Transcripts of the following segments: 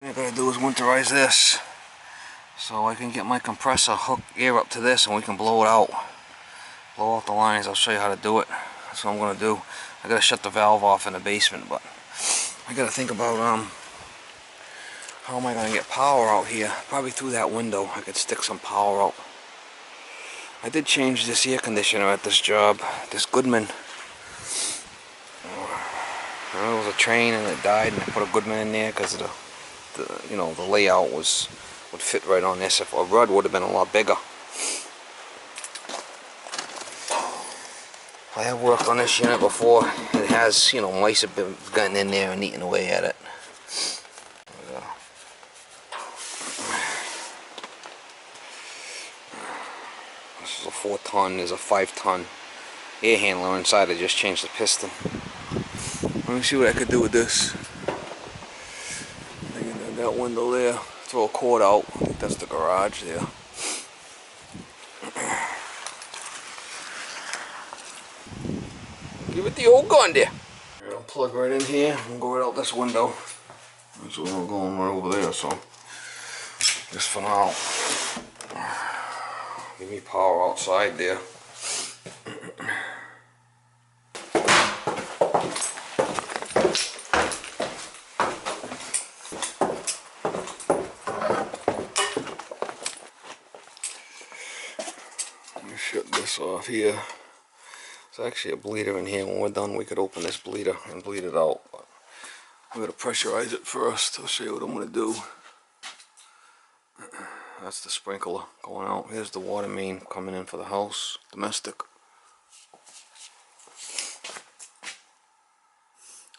What I gotta do is winterize this so I can get my compressor hook air up to this and we can blow it out. Blow out the lines. I'll show you how to do it. That's what I'm gonna do. I gotta shut the valve off in the basement, but I gotta think about how am I gonna get power out here? Probably through that window. I could stick some power out. I did change this air conditioner at this job. This Goodman. It was a train and it died, and I put a Goodman in there because the layout would fit right on this. If a rod would have been a lot bigger. I have worked on this unit before. It has, mice have been gotten in there and eating away at it. This is a 4-ton. There's a 5-ton air handler inside. I just changed the piston. Let me see what I could do with this. That window there. Throw a cord out. I think that's the garage there. Give it the old gun there. I'll plug right in here and go right out this window. So we're going right over there, so just for now. Give me power outside there. Let me shut this off here. There's actually a bleeder in here. When we're done, we could open this bleeder and bleed it out. But we're going to pressurize it first. I'll show you what I'm going to do. That's the sprinkler going out. Here's the water main coming in for the house, domestic.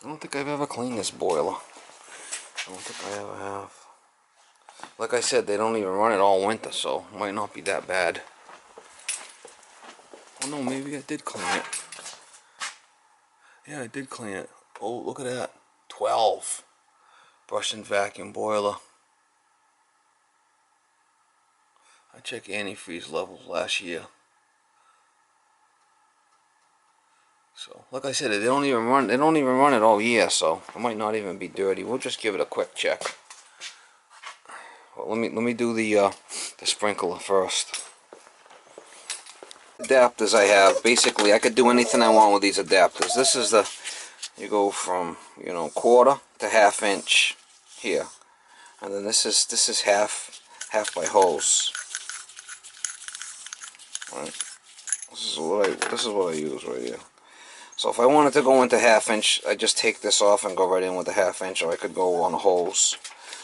I don't think I've ever cleaned this boiler. I don't think I ever have. Like I said, they don't even run it all winter, so it might not be that bad. Oh no, maybe I did clean it. Yeah, I did clean it. Oh, look at that. 12. Brush and vacuum boiler. I checked antifreeze levels last year. So, like I said, they don't even run it all year, so it might not even be dirty. We'll just give it a quick check. Well, let me do the sprinkler first. Adapters I have, basically I could do anything I want with these adapters. This is you go from 1/4 to 1/2 inch here, and then this is half by hose. Right. This is what I use right here. So if I wanted to go into 1/2 inch, I just take this off and go right in with the 1/2 inch, or I could go on a hose.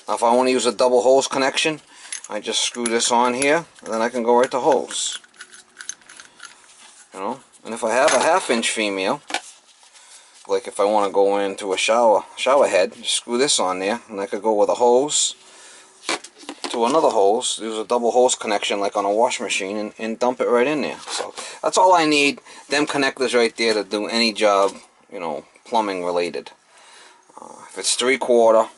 Now if I want to use a double hose connection, I just screw this on here, and then I can go right to hose. And if I have a 1/2 inch female, like if I want to go into a shower head, just screw this on there, and I could go with a hose to another hose, use a double hose connection like on a wash machine, and dump it right in there. So that's all I need. Them connectors right there to do any job, plumbing related. If it's 3/4,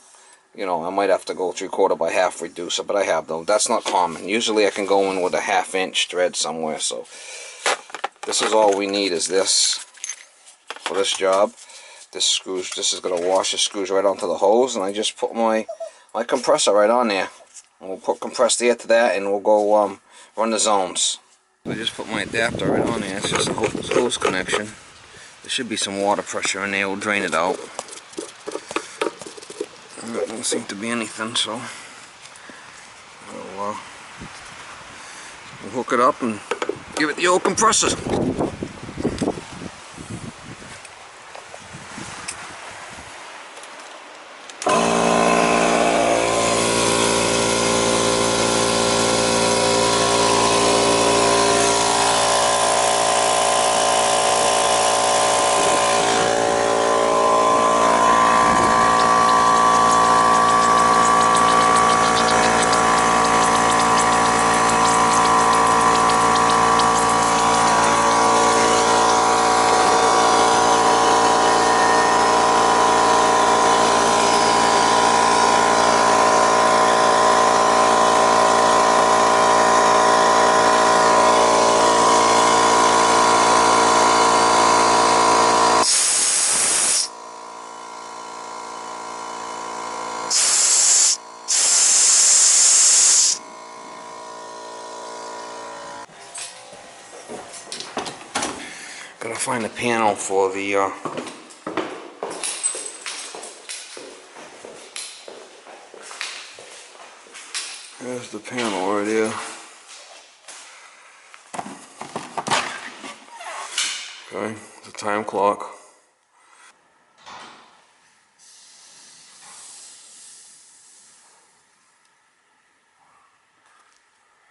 I might have to go 3/4 by half reducer, but I have though. That's not common. Usually I can go in with a 1/2 inch thread somewhere. So this is all we need, is this for this job. This is gonna wash the screws right onto the hose, and I just put my compressor right on there. And we'll put compressed air to that, and we'll go run the zones. I just put my adapter right on there. It's just a hose connection. There should be some water pressure in there. We'll drain it out. There don't seem to be anything, so we'll hook it up and give it the old compressor. find the panel for the there's the panel right here. Okay, the time clock.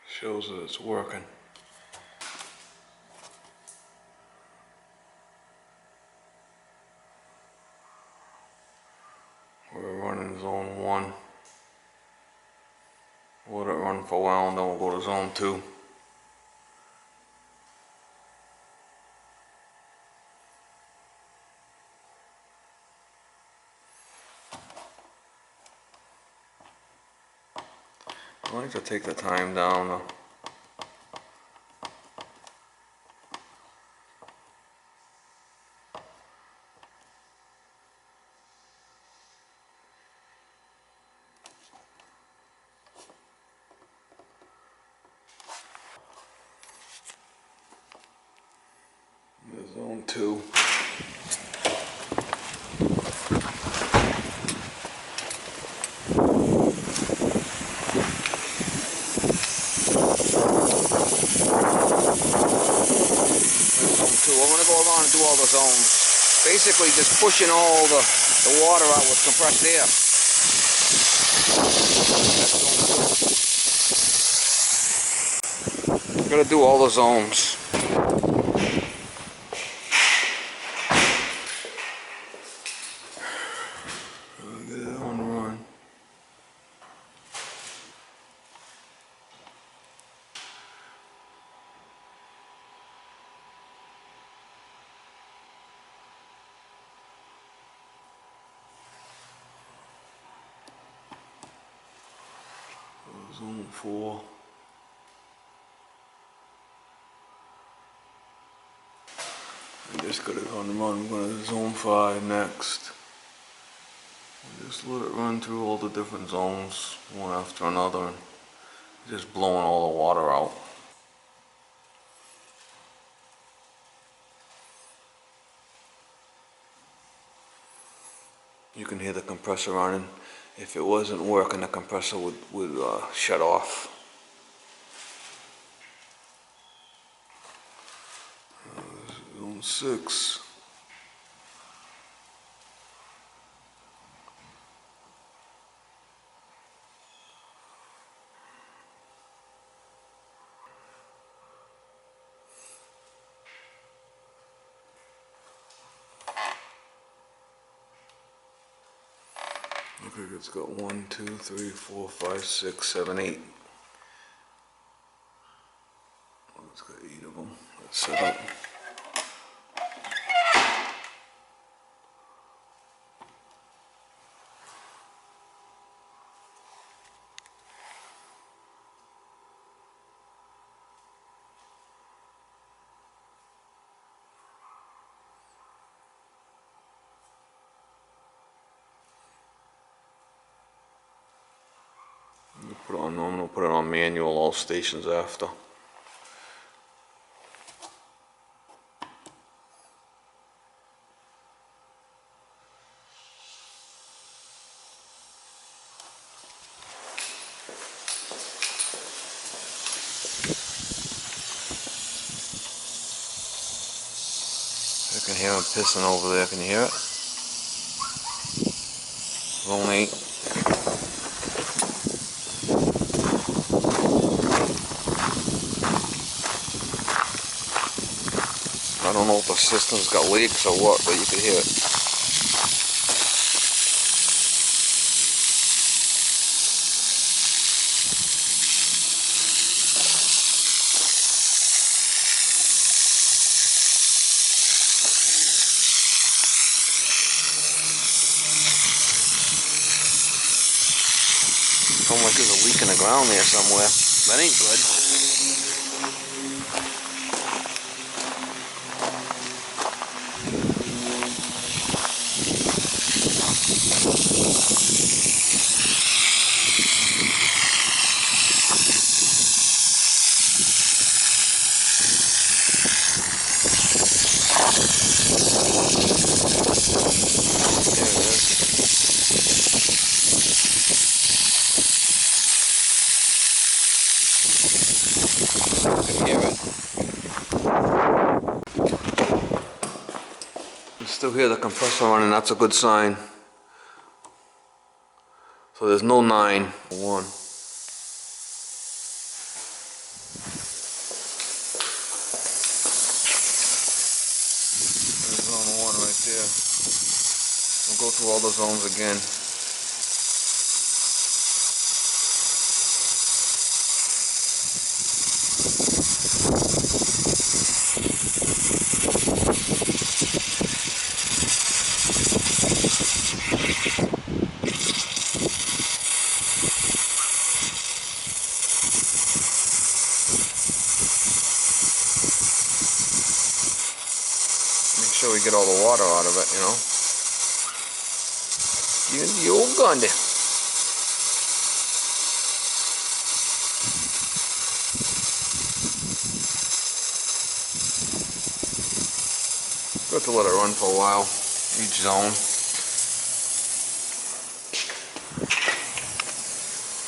Shows that it's working. We're running zone 1. We'll let it run for a while and then we'll go to zone 2. I like to take the time down though. Zone 2. I'm going to go around and do all the zones. Basically just pushing all the water out with compressed air. That's got to do all the zones. Get it on the run. Zone 4. I just got it on the run. I'm going to zone 5 next. Just let it run through all the different zones, one after another, and just blowing all the water out. You can hear the compressor running. If it wasn't working, the compressor would shut off. Zone 6. Look like it's got 1, 2, 3, 4, 5, 6, 7, 8. Oh, it's got 8 of them. Let's set up. I'm going to put it on manual all stations after. I can hear him pissing over there. Can you hear it? Zone 8. I don't know if the system's got leaks or what, but you can hear it. Sounds like there's a leak in the ground there somewhere. That ain't good. can hear it. You still hear the compressor running, that's a good sign. So there's no 9, 1. There's zone 1 right there. We'll go through all the zones again. Make sure we get all the water out of it, you know. You old gun there. Got to let it run for a while, each zone.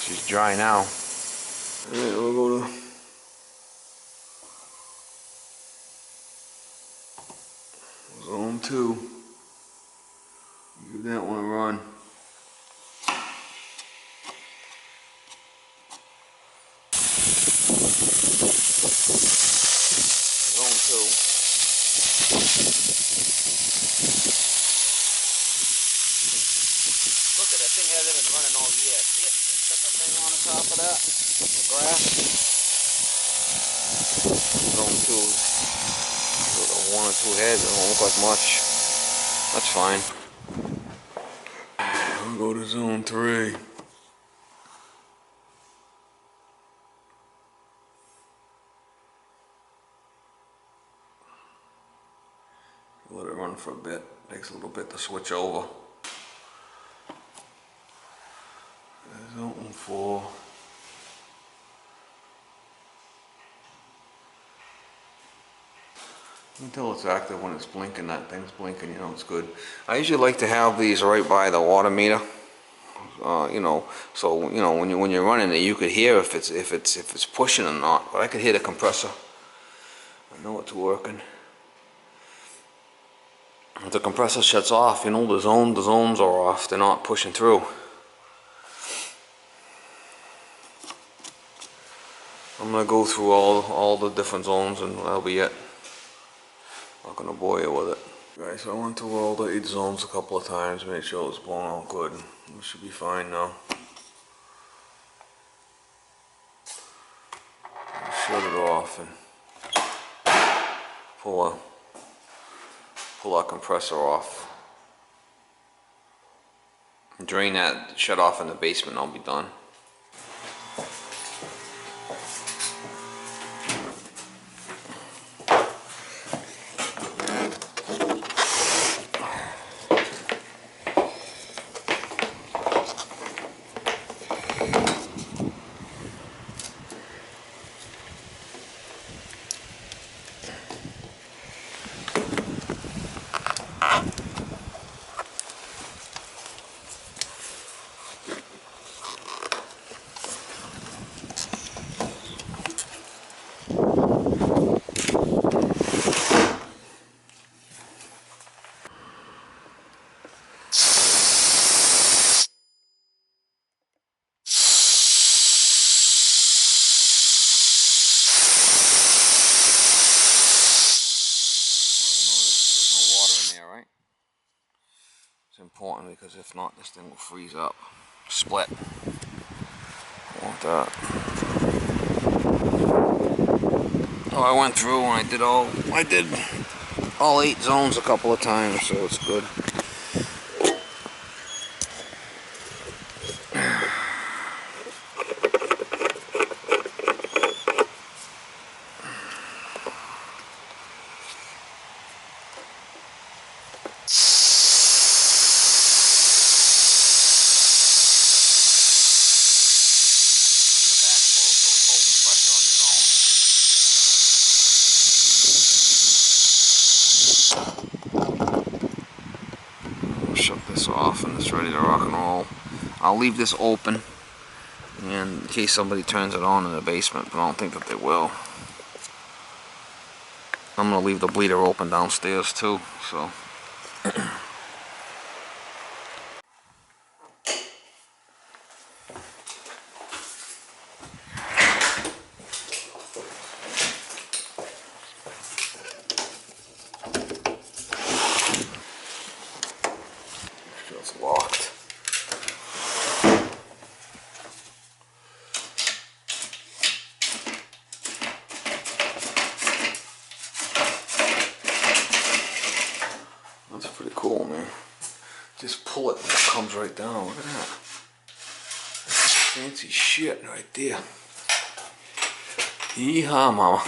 She's dry now. Alright, we'll go to zone 2. Give that one a run. Zone 2. Look at that thing, hasn't been running all year. See it? Got the thing on the top of that. The grass. Zone 2. Little 1 or 2 heads. It won't look like much. That's fine. We'll go to zone 3. Let it run for a bit. Takes a little bit to switch over. Zone 4. You can tell it's active when it's blinking. That thing's blinking, you know, it's good. I usually like to have these right by the water meter. You know, so you know when you're running it, you could hear if it's pushing or not. But I could hear the compressor. I know it's working. If the compressor shuts off, you know, the zones are off. They're not pushing through. I'm gonna go through all the different zones, and that'll be it. Not gonna bore you with it. Alright, so I went through all the 8 zones a couple of times, made sure it was blowing out good. We should be fine now. Shut it off and pull our compressor off. Drain that, shut off in the basement, I'll be done. It's important because if not, this thing will freeze up, split. I want that. Oh, I went through and I did all 8 zones a couple of times, so it's good. Shut this off and it's ready to rock and roll. I'll leave this open And in case somebody turns it on in the basement, but I don't think that they will. I'm gonna leave the bleeder open downstairs too, so. It's locked. That's pretty cool, man. Just pull it and it comes right down. Look at that. That's fancy shit right there. Yeehaw, mama.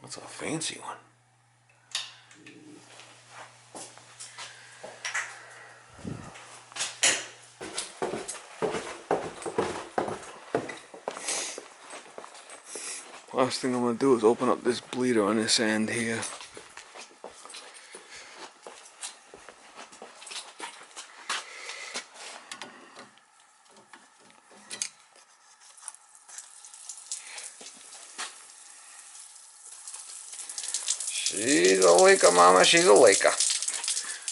That's a fancy one. Last thing I'm going to do is open up this bleeder on this end here. She's a leaker, mama, she's a leaker.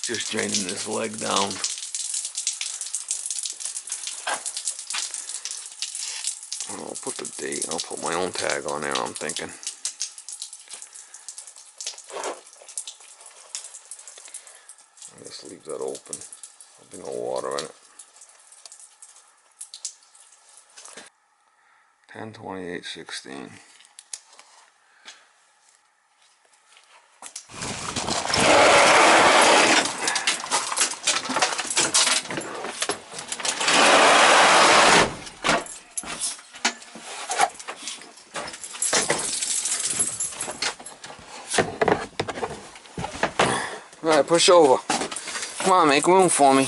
Just draining this leg down. I'll put the date, I'll put my own tag on there, I'm thinking. I just leave that open. There'll be no water in it. 10/28/16. Alright, push over. Come on, make room for me.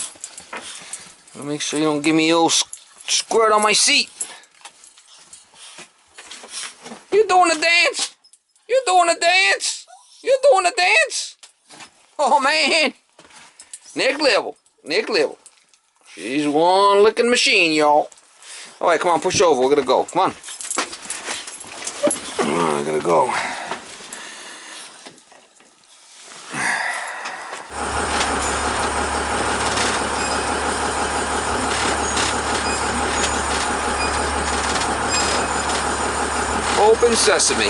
Make sure you don't give me a little squirt on my seat. You doing a dance? You doing a dance? You doing a dance? Oh man. Neck level. Neck level. She's one licking machine, y'all. Alright, come on, push over. We're gonna go. Come on. I gotta go. Open sesame.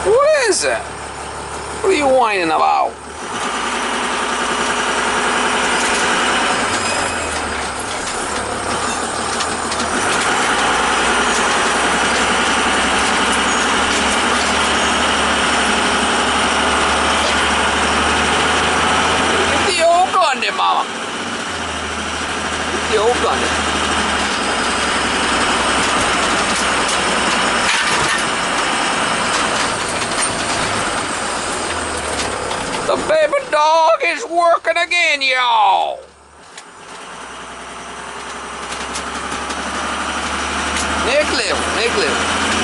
What is that? What are you whining about? Mama. The old gun. The baby dog is working again, y'all. Neck level, neck level.